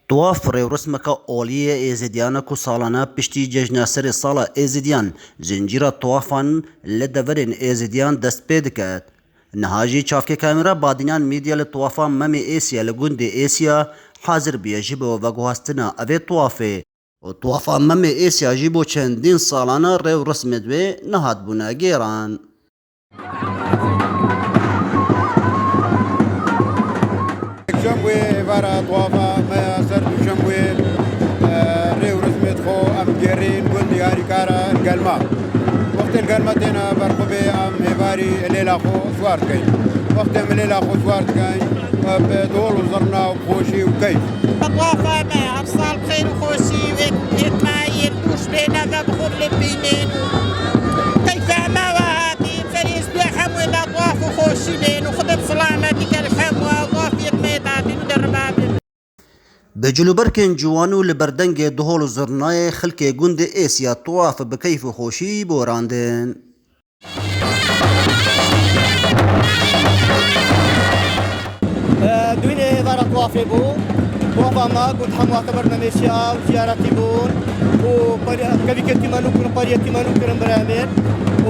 طواف رسمك أولية إيزيديانا كو سالانا بشتي ججنا سري صالة إيزيديان زنجيرة طوافا لدفرين إيزيديان دست بيدكات نهاجي شافكي كاميرا بادينان ميديا لطوافا مامي إيسيا لغوندي إيسيا حاضر بيجيبو وغوهستنا أبي طوافي وطوافا مامي إيسيا جيبو چندين سالانا ريو رسمت بي نهاد بنا جيران جنبوي فارا طوافا ما سرد جنبوي ريو رسمت خو ام جيرين قلدي هاري كارا القلمة وقت القلمة تينا برقبي ام هباري الليلة خو سوارت كاين وقت الليلة خو سوارت كاين بدول وزرنا وخوشي وكيف طوافا ما أبصال بخير وخوشي ما يردوش بينا فبخور لبينين كيف ما وهاتي فريس بلا حموي لا طواف وخوشي بين وخدم سلامة ديك الحموة وطواف يتميتا دين دربابين بجلوبركن جوانو لبردنگ دهول زرناي خلق گوند إيسيا طواف بكيف خوشي بوراندن دويني فارا طوافي بو طوافا ما قلت حموا اعتبرنا ميشيا وزيارتي بون وكبي كنتي مانو كرم باريتي مانو كرم برامين و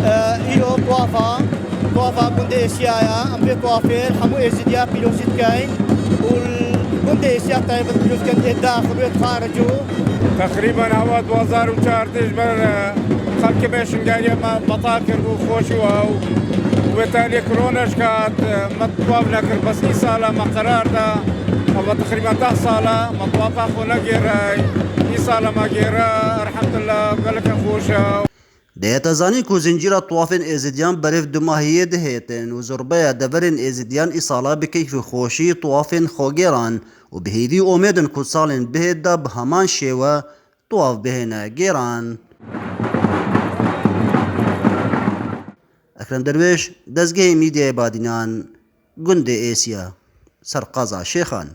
إيو طوافا قند إيشيايا أمبي طوافي الحمو إيزيديا بيلوسيت كاين والقند إيشيا طيبت بيلوس كان إدا خبيت خارجو تقريبا هوا 2004 بر خلق بيشن قاية ما بطاكر وخوشوا وبالتالي كورونا شكات مطواب نكر بس إي صالة ما قرار دا أو تقريبا 10 صالة مطواب أخونا جيراي إي صالة ما جيرا رحمة الله قال لك أخوشا ديتزاني كو زنجيرة طوافين إيزيديان بريف دماهية دهيتن وزربية دفرين إيزيديان إصالة بكيف خوشي طوافين خوغيران وبهيدي أميدن كو سالين بهيدا بهمان شيوة طواف بهنا جيران أكرم درويش دزگه ميديا بادينان گوند إيسيا سرقازا شيخان